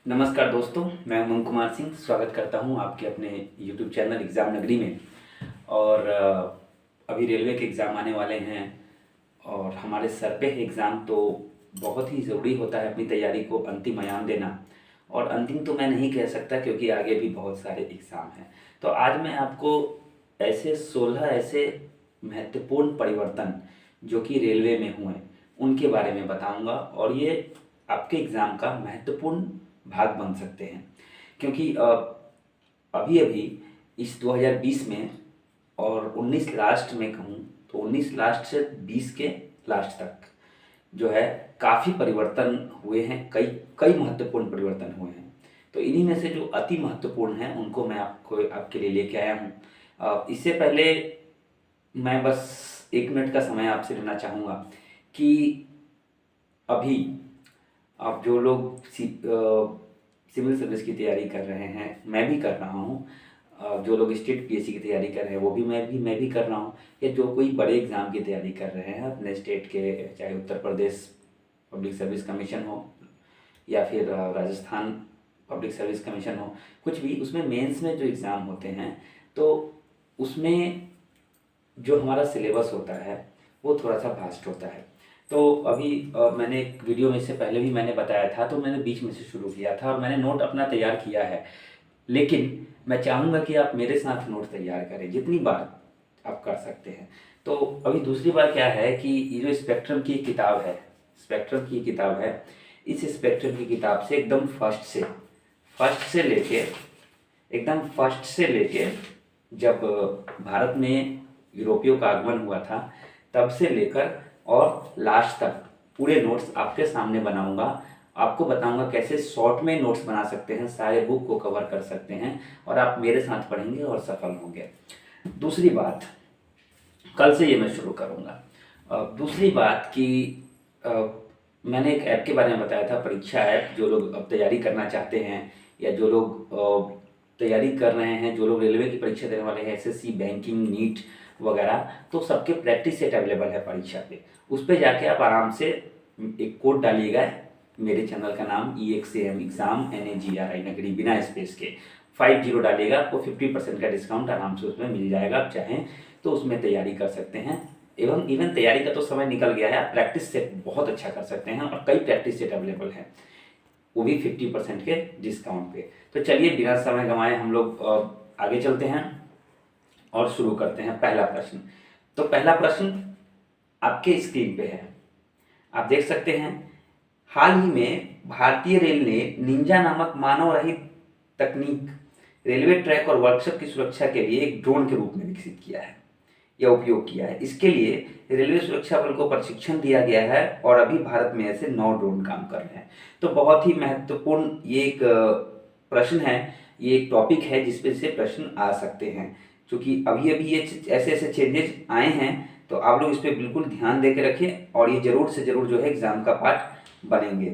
नमस्कार दोस्तों, मैं उमंग कुमार सिंह स्वागत करता हूं आपके अपने YouTube चैनल एग्ज़ाम नगरी में। और अभी रेलवे के एग्ज़ाम आने वाले हैं और हमारे सर पे एग्ज़ाम तो बहुत ही ज़रूरी होता है अपनी तैयारी को अंतिम आयाम देना। और अंतिम तो मैं नहीं कह सकता क्योंकि आगे भी बहुत सारे एग्ज़ाम हैं। तो आज मैं आपको ऐसे 16 ऐसे महत्वपूर्ण परिवर्तन जो कि रेलवे में हुए उनके बारे में बताऊंगा और ये आपके एग्ज़ाम का महत्वपूर्ण भाग बन सकते हैं। क्योंकि अभी अभी इस 2020 में और 19 लास्ट में कहूँ तो 19 लास्ट से 20 के लास्ट तक जो है काफ़ी परिवर्तन हुए हैं, कई कई महत्वपूर्ण परिवर्तन हुए हैं। तो इन्हीं में से जो अति महत्वपूर्ण हैं उनको मैं आपके लिए लेके आया हूँ। इससे पहले मैं बस 1 मिनट का समय आपसे लेना चाहूँगा कि अभी आप जो लोग सिविल सर्विस की तैयारी कर रहे हैं, मैं भी कर रहा हूँ। जो लोग स्टेट पीएससी की तैयारी कर रहे हैं वो भी मैं भी कर रहा हूँ। या जो कोई बड़े एग्ज़ाम की तैयारी कर रहे हैं अपने स्टेट के, चाहे Uttar Pradesh public service commission हो या फिर राजस्थान पब्लिक सर्विस कमीशन हो, कुछ भी, उसमें मेंस में जो एग्ज़ाम होते हैं तो उसमें जो हमारा सिलेबस होता है वो थोड़ा सा वास्ट होता है। तो अभी मैंने एक वीडियो में से पहले भी मैंने बताया था, तो मैंने बीच में से शुरू किया था और मैंने नोट अपना तैयार किया है। लेकिन मैं चाहूँगा कि आप मेरे साथ नोट तैयार करें जितनी बार आप कर सकते हैं। तो अभी दूसरी बार क्या है कि ये जो स्पेक्ट्रम की किताब है, इस स्पेक्ट्रम की किताब से एकदम फर्स्ट से लेके जब भारत में यूरोपियों का आगमन हुआ था तब से लेकर और लास्ट तक पूरे नोट्स आपके सामने बनाऊंगा। आपको बताऊंगा कैसे शॉर्ट में नोट्स बना सकते हैं, सारे बुक को कवर कर सकते हैं और आप मेरे साथ पढ़ेंगे और सफल होंगे। दूसरी बात, कल से ये मैं शुरू करूंगा। दूसरी बात कि मैंने एक ऐप के बारे में बताया था, परीक्षा ऐप। जो लोग अब तैयारी करना चाहते हैं या जो लोग तैयारी कर रहे हैं, जो लोग रेलवे की परीक्षा देने वाले हैं, एसएससी, बैंकिंग, नीट वगैरह, तो सबके प्रैक्टिस सेट अवेलेबल है परीक्षा पे। उस पर जाके आप आराम से एक कोड डालिएगा, मेरे चैनल का नाम EXAM एग्ज़ाम NAGRI नगरी बिना स्पेस के 50 डालिएगा, आपको 50% का डिस्काउंट आराम से उसमें मिल जाएगा। आप चाहें तो उसमें तैयारी कर सकते हैं। इवन तैयारी का तो समय निकल गया है, आप प्रैक्टिस सेट बहुत अच्छा कर सकते हैं और कई प्रैक्टिस सेट अवेलेबल हैं, वो भी 50% के डिस्काउंट पे। तो चलिए बिना समय गंवाए हम लोग आगे चलते हैं और शुरू करते हैं। पहला प्रश्न, तो पहला प्रश्न आपके स्क्रीन पे है, आप देख सकते हैं। हाल ही में भारतीय रेल ने निंजा नामक मानव रहित तकनीक रेलवे ट्रैक और वर्कशॉप की सुरक्षा के लिए एक ड्रोन के रूप में विकसित किया है या उपयोग किया है। इसके लिए रेलवे सुरक्षा बल को प्रशिक्षण दिया गया है और अभी भारत में ऐसे 9 ड्रोन काम कर रहे हैं। तो बहुत ही महत्वपूर्ण ये एक प्रश्न है, ये एक टॉपिक है जिसपे से प्रश्न आ सकते हैं। क्योंकि अभी अभी ये ऐसे ऐसे चेंजेस आए हैं तो आप लोग इस पर बिल्कुल ध्यान दे के रखें और ये जरूर से जरूर जो है एग्जाम का पार्ट बनेंगे।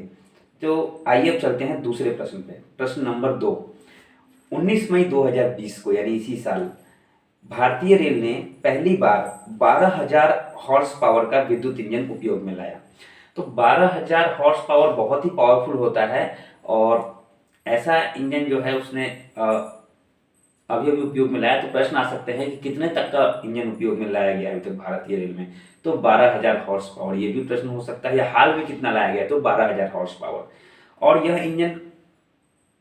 तो आइए अब चलते हैं दूसरे प्रश्न पे। प्रश्न नंबर 2, 19 मई 2020 को यानी इसी साल भारतीय रेल ने पहली बार 12,000 हॉर्स पावर का विद्युत इंजन उपयोग में लाया। तो 12,000 हॉर्स पावर बहुत ही पावरफुल होता है और ऐसा इंजन जो है उसने अभी अभी उपयोग में लाया। तो प्रश्न आ सकते हैं कि कितने तक का इंजन उपयोग में लाया गया अभी तक भारतीय रेल में। तो 12,000 हॉर्स पावर, ये भी प्रश्न हो सकता है। या हाल में कितना लाया गया, तो 12,000 हॉर्स पावर। और यह इंजन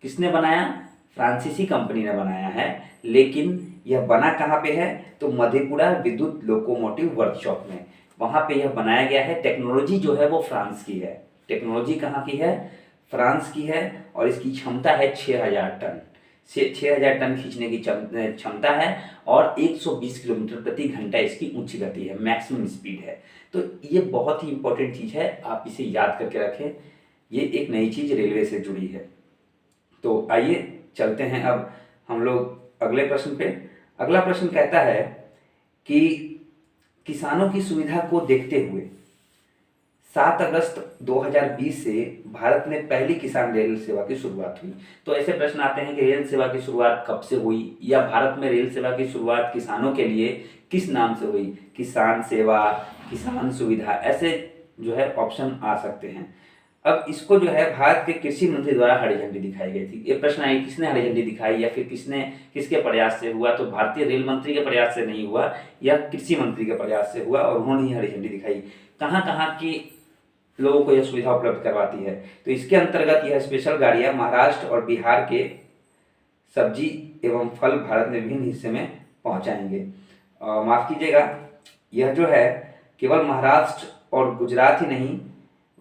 किसने बनाया? फ्रांसीसी कंपनी ने बनाया है। लेकिन यह बना कहाँ पे है? तो मधेपुरा विद्युत लोकोमोटिव वर्कशॉप में, वहां पे यह बनाया गया है। टेक्नोलॉजी जो है वो फ्रांस की है। टेक्नोलॉजी कहाँ की है? फ्रांस की है। और इसकी क्षमता है 6,000 टन से 6,000 टन खींचने की क्षमता है और 120 किलोमीटर प्रति घंटा इसकी उच्च गति है, मैक्सिमम स्पीड है। तो ये बहुत ही इंपॉर्टेंट चीज़ है, आप इसे याद करके रखें। ये एक नई चीज़ रेलवे से जुड़ी है। तो आइए चलते हैं अब हम लोग अगले प्रश्न पे। अगला प्रश्न कहता है कि किसानों की सुविधा को देखते हुए 7 अगस्त 2020 से भारत में पहली किसान रेल सेवा की शुरुआत हुई। तो ऐसे प्रश्न आते हैं कि रेल सेवा की शुरुआत कब से हुई, या भारत में रेल सेवा की शुरुआत किसानों के लिए किस नाम से हुई? किसान सेवा, किसान सुविधा, ऐसे जो है ऑप्शन आ सकते हैं। अब इसको जो है भारत के कृषि मंत्री द्वारा हरी झंडी दिखाई गई थी। ये प्रश्न है किसने हरी झंडी दिखाई या फिर किसके प्रयास से हुआ, तो भारतीय रेल मंत्री के प्रयास से नहीं हुआ, यह कृषि मंत्री के प्रयास से हुआ और उन्होंने ही हरी झंडी दिखाई। कहाँ कहाँ की लोगों को यह सुविधा उपलब्ध करवाती है, तो इसके अंतर्गत यह स्पेशल गाड़ियाँ महाराष्ट्र और बिहार के सब्जी एवं फल भारत में विभिन्न हिस्से में पहुँचाएंगे। माफ़ कीजिएगा, यह जो है केवल महाराष्ट्र और गुजरात ही नहीं,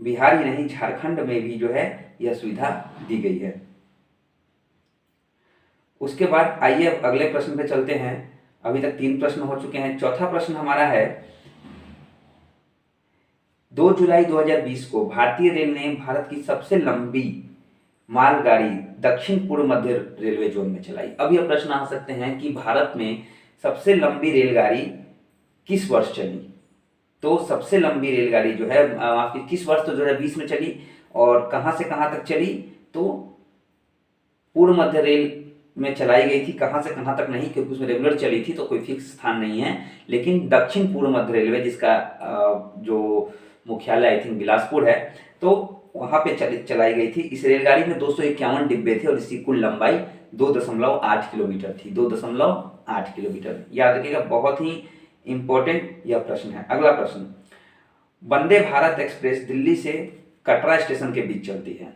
बिहार ही नहीं, झारखंड में भी जो है यह सुविधा दी गई है। उसके बाद आइए अगले प्रश्न पे चलते हैं। अभी तक 3 प्रश्न हो चुके हैं। चौथा प्रश्न हमारा है 2 जुलाई 2020 को भारतीय रेल ने भारत की सबसे लंबी मालगाड़ी दक्षिण पूर्व मध्य रेलवे जोन में चलाई। अब यह प्रश्न आ सकते हैं कि भारत में सबसे लंबी रेलगाड़ी किस वर्ष चली, तो सबसे लंबी रेलगाड़ी जो है आपकी किस वर्ष, तो 2020 में चली और कहाँ से कहाँ तक चली, तो पूर्व मध्य रेल में चलाई गई थी। कहाँ से कहाँ तक नहीं, क्योंकि उसमें रेगुलर चली थी तो कोई फिक्स स्थान नहीं है, लेकिन दक्षिण पूर्व मध्य रेलवे जिसका जो मुख्यालय आई थिंक बिलासपुर है, तो वहाँ पे चलाई गई थी। इस रेलगाड़ी में 251 डिब्बे थे और इसकी कुल लंबाई 2.8 किलोमीटर थी। 2.8 किलोमीटर, याद रखिएगा, बहुत ही इंपॉर्टेंट यह प्रश्न है। अगला प्रश्न, वंदे भारत एक्सप्रेस दिल्ली से कटरा स्टेशन के बीच चलती है।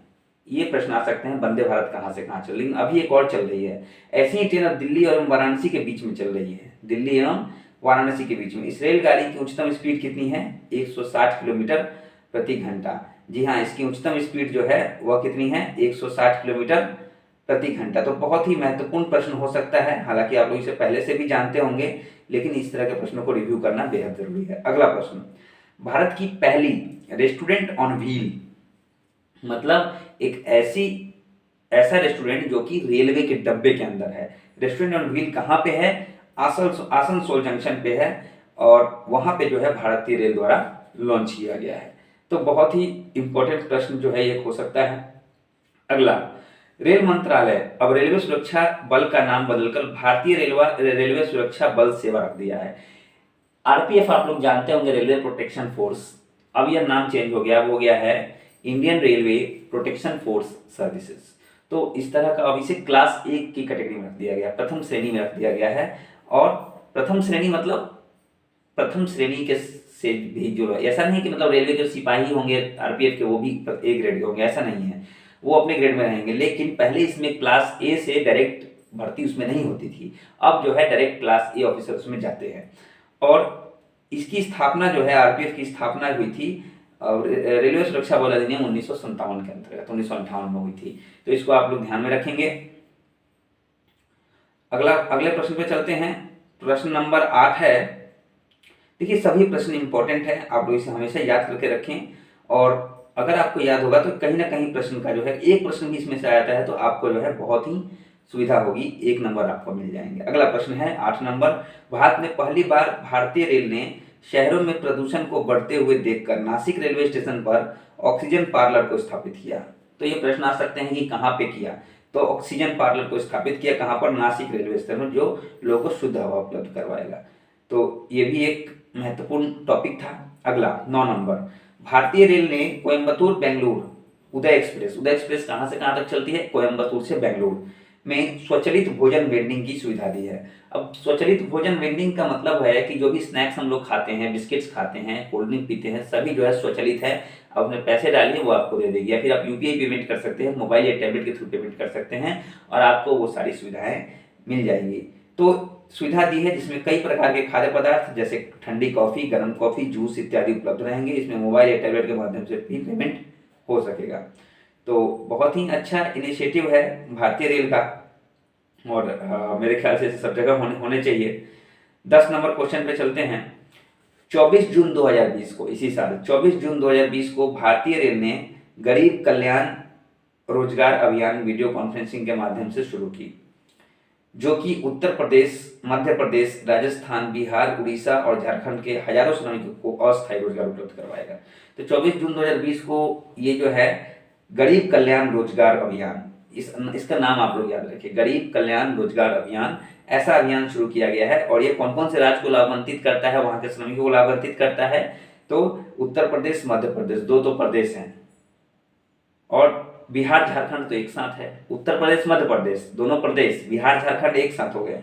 ये प्रश्न आ सकते हैं, वंदे भारत कहाँ से कहाँ चल रही है। अभी एक और चल रही है ऐसी ही ट्रेन, अब दिल्ली और वाराणसी के बीच में चल रही है, दिल्ली एवं वाराणसी के बीच में। इस रेलगाड़ी की उच्चतम स्पीड कितनी है, 160 किलोमीटर प्रति घंटा। जी हाँ, इसकी उच्चतम स्पीड जो है वह कितनी है, 160 किलोमीटर प्रति घंटा। तो बहुत ही महत्वपूर्ण प्रश्न हो सकता है, हालांकि आप लोग इसे पहले से भी जानते होंगे, लेकिन इस तरह के प्रश्नों को रिव्यू करना बेहद जरूरी है। अगला प्रश्न, भारत की पहली रेस्टोरेंट ऑन व्हील, मतलब एक ऐसा रेस्टोरेंट जो कि रेलवे के डब्बे के अंदर है। रेस्टोरेंट ऑन व्हील कहाँ पे है, आसनसोल जंक्शन पे है और वहां पे जो है भारतीय रेल द्वारा लॉन्च किया गया है। तो बहुत ही इंपॉर्टेंट प्रश्न जो है ये हो सकता है। अगला, रेल मंत्रालय अब रेलवे सुरक्षा बल का नाम बदलकर भारतीय रेलवे सुरक्षा बल सेवा रख दिया है। आरपीएफ आप लोग जानते होंगे, रेलवे प्रोटेक्शन फोर्स, अब यह नाम चेंज हो गया, वो गया है Indian railway protection force services. तो इस तरह का अब इसे क्लास 1 की कैटेगरी में रख दिया गया, प्रथम श्रेणी में रख दिया गया है। और प्रथम श्रेणी मतलब प्रथम श्रेणी के से भी जो, ऐसा नहीं कि मतलब रेलवे के सिपाही होंगे आरपीएफ के वो भी ए ग्रेड के होंगे, ऐसा नहीं है, वो अपने ग्रेड में रहेंगे। लेकिन पहले इसमें क्लास ए से डायरेक्ट भर्ती उसमें नहीं होती थी, अब जो है डायरेक्ट क्लास ए ऑफिसर उसमें जाते हैं। और इसकी स्थापना जो है, आरपीएफ की स्थापना हुई थी रेलवे सुरक्षा बल अधिनियम 1957 के अंतर्गत 1958 में हुई थी। तो इसको आप लोग ध्यान में रखेंगे। अगले प्रश्न पे चलते हैं। प्रश्न नंबर 8 है, देखिए सभी प्रश्न इंपॉर्टेंट है, आप लोग इसे हमेशा याद करके रखें। और अगर आपको याद होगा तो कहीं ना कहीं प्रश्न का जो है एक प्रश्न भी इसमें से आ जाता है, तो आपको जो है बहुत ही सुविधा होगी, 1 नंबर आपको मिल जाएंगे। अगला प्रश्न है 8 नंबर, भारत में पहली बार भारतीय रेल ने शहरों में प्रदूषण को बढ़ते हुए देखकर नासिक रेलवे स्टेशन पर ऑक्सीजन पार्लर को स्थापित किया। तो ये प्रश्न आ सकते हैं कि कहाँ पे किया, तो ऑक्सीजन पार्लर को स्थापित किया कहाँ पर, नासिक रेलवे स्टेशन, जो लोगों को शुद्ध हवा उपलब्ध करवाएगा। तो ये भी एक महत्वपूर्ण टॉपिक था। अगला 9 नंबर, भारतीय रेल ने कोयम्बतूर बेंगलुरु उदय एक्सप्रेस कहाँ से कहाँ तक चलती है, कोयम्बतूर से बेंगलुरु में स्वचालित भोजन वेंडिंग की सुविधा दी है। अब स्वचालित भोजन वेंडिंग का मतलब है कि जो भी स्नैक्स हम लोग खाते हैं, बिस्किट्स खाते हैं, कोल्ड ड्रिंक पीते हैं, सभी जो है स्वचालित है। अब उसमें पैसे डालिए वो आपको दे देगी, या फिर आप यूपीआई पेमेंट कर सकते हैं, मोबाइल या टैबलेट के थ्रू पेमेंट कर सकते हैं और आपको वो सारी सुविधाएं मिल जाएंगी। तो सुविधा दी है जिसमें कई प्रकार के खाद्य पदार्थ जैसे ठंडी कॉफी, गर्म कॉफी, जूस इत्यादि उपलब्ध रहेंगे। इसमें मोबाइल या टैबलेट के माध्यम से भी पेमेंट हो सकेगा। तो बहुत ही अच्छा इनिशिएटिव है भारतीय रेल का और मेरे ख्याल से सब जगह होने चाहिए। 10 नंबर क्वेश्चन पे चलते हैं। 24 जून 2020 को, इसी साल 24 जून 2020 को भारतीय रेल ने गरीब कल्याण रोजगार अभियान वीडियो कॉन्फ्रेंसिंग के माध्यम से शुरू की, जो कि उत्तर प्रदेश, मध्य प्रदेश, राजस्थान, बिहार, उड़ीसा और झारखंड के हजारों श्रमिकों को अस्थायी रोजगार उपलब्ध करवाएगा। तो 24 जून 2020 को ये जो है गरीब कल्याण रोजगार अभियान, इसका नाम आप लोग याद रखिए, गरीब कल्याण रोजगार अभियान, ऐसा अभियान शुरू किया गया है। और ये कौन कौन से राज्य को लाभान्वित करता है, वहां के श्रमिकों को लाभान्वित करता है, तो उत्तर प्रदेश, मध्य प्रदेश, 2 तो प्रदेश हैं, और बिहार झारखंड तो एक साथ है, उत्तर प्रदेश मध्य प्रदेश दोनों प्रदेश, बिहार झारखंड एक साथ हो गए,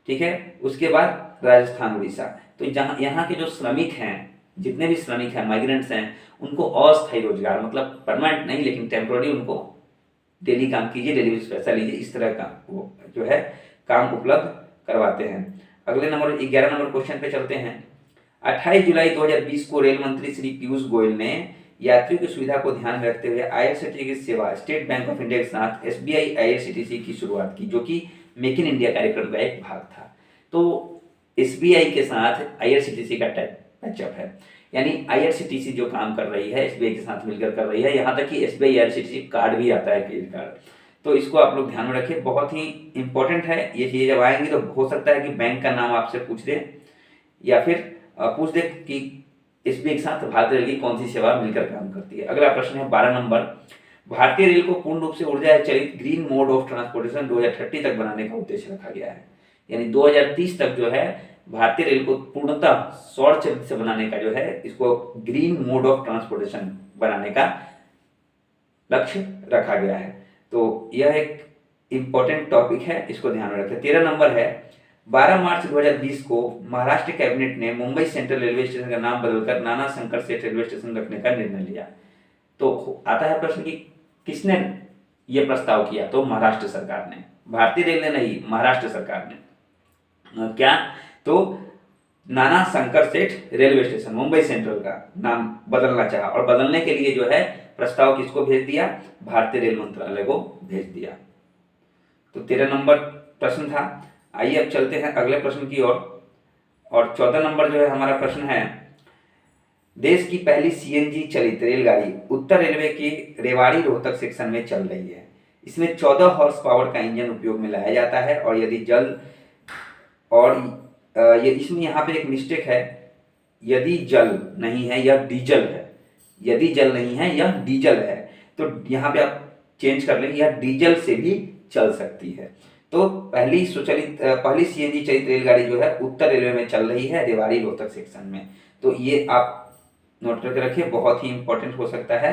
ठीक है। उसके बाद राजस्थान उड़ीसा। तो जहाँ यहाँ के जो श्रमिक हैं, जितने भी श्रमिक हैं, माइग्रेंट्स हैं, उनको अस्थायी रोजगार, मतलब परमानेंट नहीं लेकिन टेम्प्रोरी, उनको डेली काम कीजिए, डेली पैसा लीजिए, इस तरह का वो जो है काम उपलब्ध करवाते हैं। अगले नंबर 11 नंबर क्वेश्चन पे चलते हैं। 28 जुलाई 2020 को रेल मंत्री श्री पीयूष गोयल ने यात्रियों की सुविधा को ध्यान में रखते हुए आईआरसीटीसी की सेवा स्टेट बैंक ऑफ इंडिया के साथ एसबीआई आईआरसीटीसी की शुरुआत की, जो कि मेक इन इंडिया कार्यक्रम का एक भाग था। तो एसबीआई के साथ आईआरसीटीसी का टचअप है, यानी आईआरसीटीसी जो काम कर रही है एसबीआई के साथ मिलकर कर रही है, यहाँ तक कि एसबीआई आईआरसीटीसी कार्ड भी आता है, क्रेडिट कार्ड। तो इसको आप लोग ध्यान में रखिए, बहुत ही इंपॉर्टेंट है ये चीज़। जब आएंगी तो हो सकता है कि बैंक का नाम आपसे पूछ दे, या फिर पूछ दे कि एसबीआई के साथ भारतीय रेल की कौन सी सेवा मिलकर काम करती है। अगला प्रश्न है 12 नंबर। भारतीय रेल को पूर्ण रूप से ऊर्जा चलित ग्रीन मोड ऑफ ट्रांसपोर्टेशन 2030 तक बनाने का उद्देश्य रखा गया है, यानी 2030 तक जो है भारतीय रेल को पूर्णतः सौर चलित से बनाने का जो है, इसको ग्रीन मोड ऑफ ट्रांसपोर्टेशन बनाने का लक्ष्य रखा गया है। तो यह एक इंपॉर्टेंट टॉपिक है, इसको ध्यान में रखें। 13 नंबर है। 12 मार्च 2020 को महाराष्ट्र कैबिनेट ने मुंबई सेंट्रल रेलवे स्टेशन का नाम बदलकर नाना शंकर सेठ रेलवे स्टेशन रखने का निर्णय लिया। तो आता है प्रश्न कि किसने यह प्रस्ताव किया? तो महाराष्ट्र सरकार ने, भारतीय रेल ने नहीं, महाराष्ट्र सरकार ने। क्या? तो नाना शंकर सेठ रेलवे स्टेशन मुंबई सेंट्रल का नाम बदलना चाहा, और बदलने के लिए जो है प्रस्ताव किसको भेज दिया? भारतीय रेल मंत्रालय को भेज दिया। तो 13 नंबर प्रश्न था। आइए अब चलते हैं अगले प्रश्न की ओर। और 14 नंबर जो है हमारा प्रश्न है, देश की पहली सीएनजी चलित रेलगाड़ी उत्तर रेलवे के रेवाड़ी रोहतक सेक्शन में चल रही है। इसमें 14 हॉर्स पावर का इंजन उपयोग में लाया जाता है, और यदि जल और ये इसमें यहाँ पे एक मिस्टेक है, यदि जल नहीं है यह डीजल है, यदि जल नहीं है यह डीजल है। तो यहाँ पे आप चेंज कर लेंगे, यह डीजल से भी चल सकती है। तो पहली सीएनजी चलित रेलगाड़ी जो है उत्तर रेलवे में चल रही है, रेवाड़ी रोहतक सेक्शन में। तो ये आप नोट करके रखिए, बहुत ही इंपॉर्टेंट हो सकता है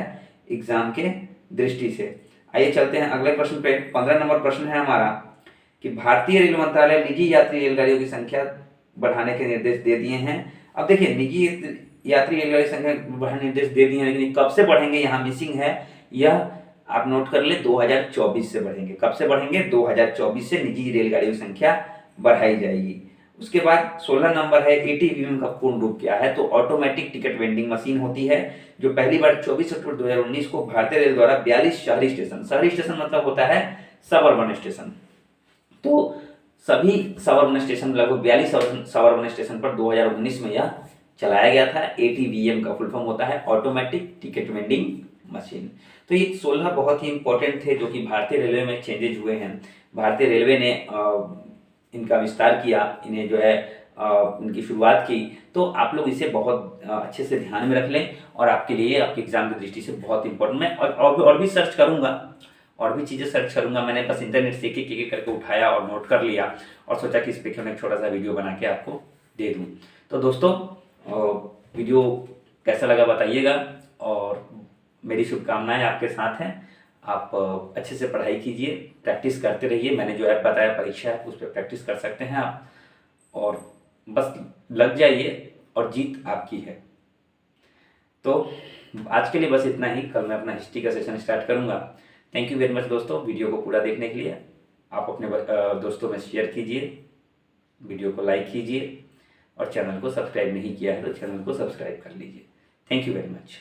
एग्जाम के दृष्टि से। आइए चलते हैं अगले प्रश्न पे। 15 नंबर प्रश्न है हमारा कि भारतीय रेल मंत्रालय निजी यात्री रेलगाड़ियों की संख्या बढ़ाने के निर्देश दे दिए हैं। अब देखिए, निजी यात्री रेलगाड़ी संख्या बढ़ाने निर्देश दे दिए हैं, लेकिन कब से बढ़ेंगे यहाँ मिसिंग है, यह आप नोट कर ले, 2024 से बढ़ेंगे। कब से बढ़ेंगे? 2024 से निजी रेलगाड़ियों की संख्या बढ़ाई जाएगी। उसके बाद 16 नंबर है, एटीवीएम का पूर्ण रूप क्या है? तो ऑटोमेटिक टिकट वेंडिंग मशीन होती है, जो पहली बार 24 अक्टूबर 2019 को भारतीय रेल द्वारा 42 शहरी स्टेशन मतलब होता है सबअर्बन स्टेशन, तो सभी सबअर्बन स्टेशन, लगभग 42 सबअर्बन स्टेशन पर 2019 में यह चलाया गया था। एटीवीएम का फुल फॉर्म होता है ऑटोमेटिक टिकट वेंडिंग मशीन। तो ये 16 बहुत ही इंपॉर्टेंट थे जो कि भारतीय रेलवे में चेंजेज हुए हैं। भारतीय रेलवे ने इनका विस्तार किया, इन्हें जो है इनकी शुरुआत की। तो आप लोग इसे बहुत अच्छे से ध्यान में रख लें, और आपके लिए आपके एग्जाम की दृष्टि से बहुत इंपॉर्टेंट। मैं और भी सर्च करूंगा, और भी चीज़ें सर्च करूंगा। मैंने बस इंटरनेट से एक करके उठाया और नोट कर लिया, और सोचा कि इस पर मैं एक छोटा सा वीडियो बना के आपको दे दूँ। तो दोस्तों, वीडियो कैसा लगा बताइएगा, और मेरी शुभकामनाएं आपके साथ हैं। आप अच्छे से पढ़ाई कीजिए, प्रैक्टिस करते रहिए। मैंने जो है बताया परीक्षा है, उस पर प्रैक्टिस कर सकते हैं आप, और बस लग जाइए, और जीत आपकी है। तो आज के लिए बस इतना ही। कल मैं अपना हिस्ट्री का सेशन स्टार्ट करूंगा। थैंक यू वेरी मच दोस्तों, वीडियो को पूरा देखने के लिए। आप अपने दोस्तों में शेयर कीजिए, वीडियो को लाइक कीजिए, और चैनल को सब्सक्राइब नहीं किया है तो चैनल को सब्सक्राइब कर लीजिए। Thank you very much.